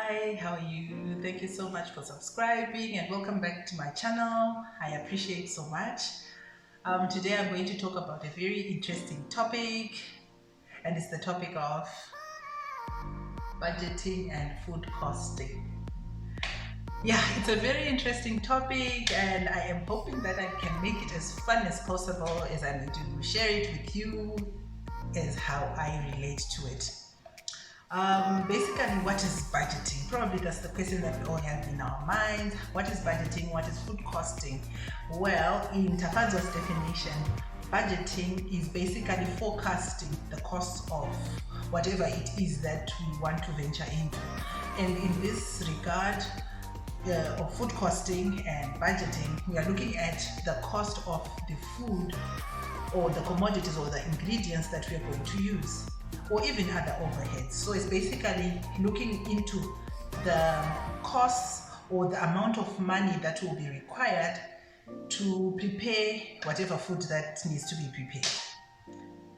Hi, how are you? Thank you so much for subscribing and welcome back to my channel. I appreciate so much. Today I'm going to talk about a very interesting topic, and it's the topic of budgeting and food costing. Yeah, it's a very interesting topic, and I am hoping that I can make it as fun as possible as I'm going to share it with you as how I relate to it. Basically, what is budgeting? Probably that's the question that we all have in our minds. What is budgeting? What is food costing? Well, in Tafazo's definition, budgeting is basically forecasting the cost of whatever it is that we want to venture into. And in this regard, of food costing and budgeting, we are looking at the cost of the food or the commodities or the ingredients that we are going to use, or even other overheads. So it's basically looking into the costs or the amount of money that will be required to prepare whatever food that needs to be prepared.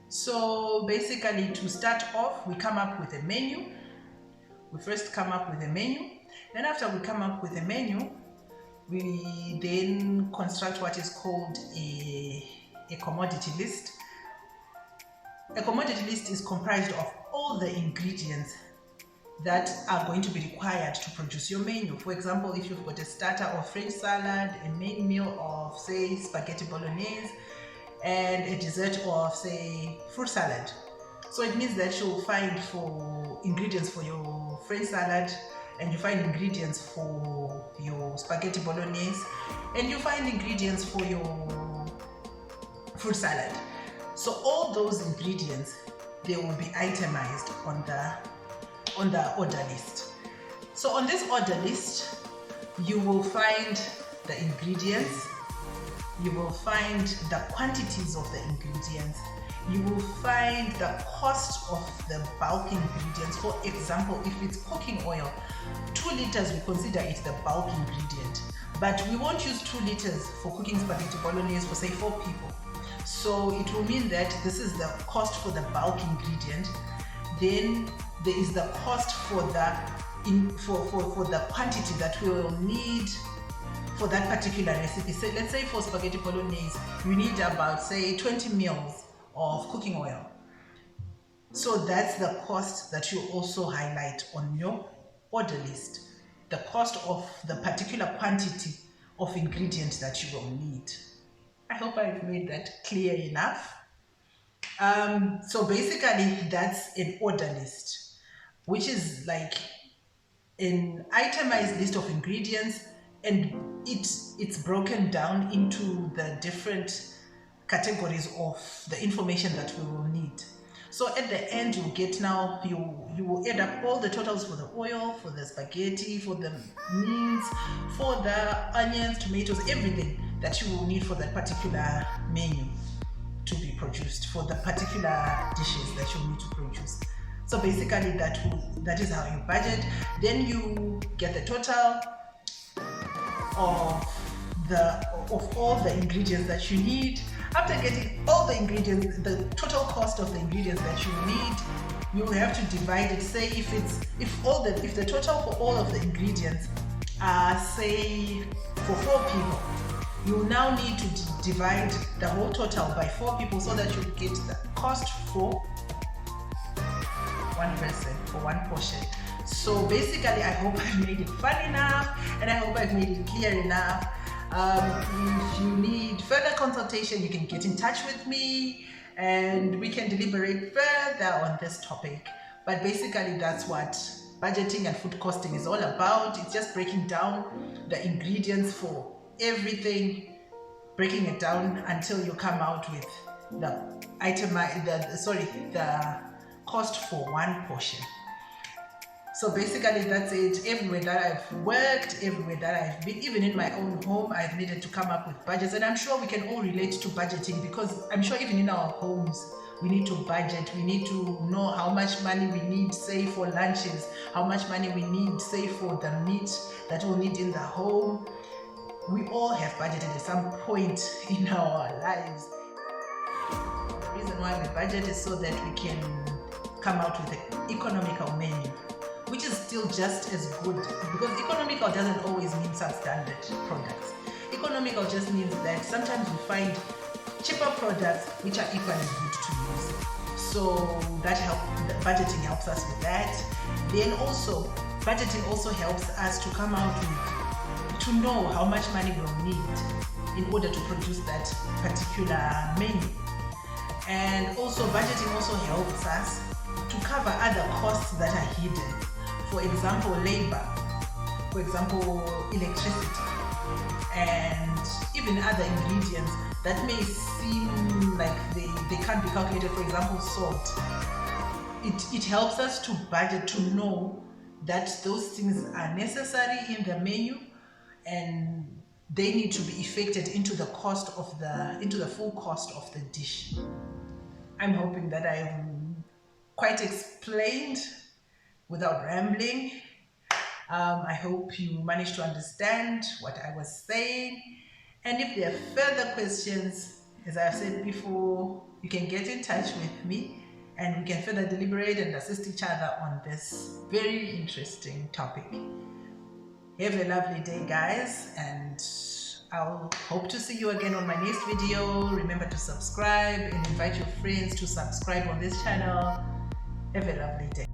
So basically, to start off, we come up with a menu. We first come up with a menu. Then after we come up with a menu, we then construct what is called a commodity list. A commodity list is comprised of all the ingredients that are going to be required to produce your menu. For example, if you've got a starter of French salad, a main meal of, say, spaghetti bolognese, and a dessert of, say, fruit salad. So it means that you'll find for ingredients for your French salad, and you find ingredients for your spaghetti bolognese, and you find ingredients for your fruit salad. So all those ingredients, they will be itemized on the order list. So on this order list, you will find the ingredients, you will find the quantities of the ingredients, you will find the cost of the bulk ingredients. For example, if it's cooking oil, 2 liters, we consider it the bulk ingredient. But we won't use 2 liters for cooking spaghetti bolognese for, say, 4 people. So it will mean that this is the cost for the bulk ingredient. Then there is the cost for the quantity that we will need for that particular recipe. So let's say for spaghetti bolognese, you need about, say, 20 mils of cooking oil. So that's the cost that you also highlight on your order list. The cost of the particular quantity of ingredients that you will need. I hope I've made that clear enough. So basically, that's an order list, which is like an itemized list of ingredients, and it's broken down into the different categories of the information that we will need. So at the end, you get now, you will add up all the totals for the oil, for the spaghetti, for the meats, for the onions, tomatoes, everything that you will need for that particular menu to be produced, for the particular dishes that you need to produce. So basically, that is how you budget. Then you get the total of all the ingredients that you need. After getting all the ingredients, the total cost of the ingredients that you need, you have to divide it. Say if the total for all of the ingredients are, say, for 4 people, you now need to divide the whole total by 4 people so that you get the cost for one person, for one portion. So basically, I hope I've made it fun enough, and I hope I've made it clear enough. If you need further consultation, you can get in touch with me and we can deliberate further on this topic. But basically, that's what budgeting and food costing is all about. It's just breaking down the ingredients for everything, breaking it down until you come out with the cost for one portion. So basically, that's it. Everywhere that I've worked, everywhere that I've been, even in my own home, I've needed to come up with budgets. And I'm sure we can all relate to budgeting, because I'm sure even in our homes, we need to budget. We need to know how much money we need, say, for lunches, how much money we need, say, for the meat that we'll need in the home. We all have budgeted at some point in our lives. The reason why we budget is so that we can come out with an economical menu which is still just as good, because economical doesn't always mean substandard products. Economical just means that sometimes we find cheaper products which are equally good to use. So that budgeting helps us with that. Then also, budgeting also helps us to come out with, to know how much money we'll need in order to produce that particular menu. And also budgeting also helps us to cover other costs that are hidden. For example, labor, for example, electricity, and even other ingredients that may seem like they can't be calculated. For example, salt. It helps us to budget, to know that those things are necessary in the menu and they need to be effected into the full cost of the dish. I'm hoping that I've quite explained without rambling. I hope you managed to understand what I was saying. And if there are further questions, as I've said before, you can get in touch with me and we can further deliberate and assist each other on this very interesting topic. Have a lovely day, guys, and I'll hope to see you again on my next video. Remember to subscribe and invite your friends to subscribe on this channel. Have a lovely day.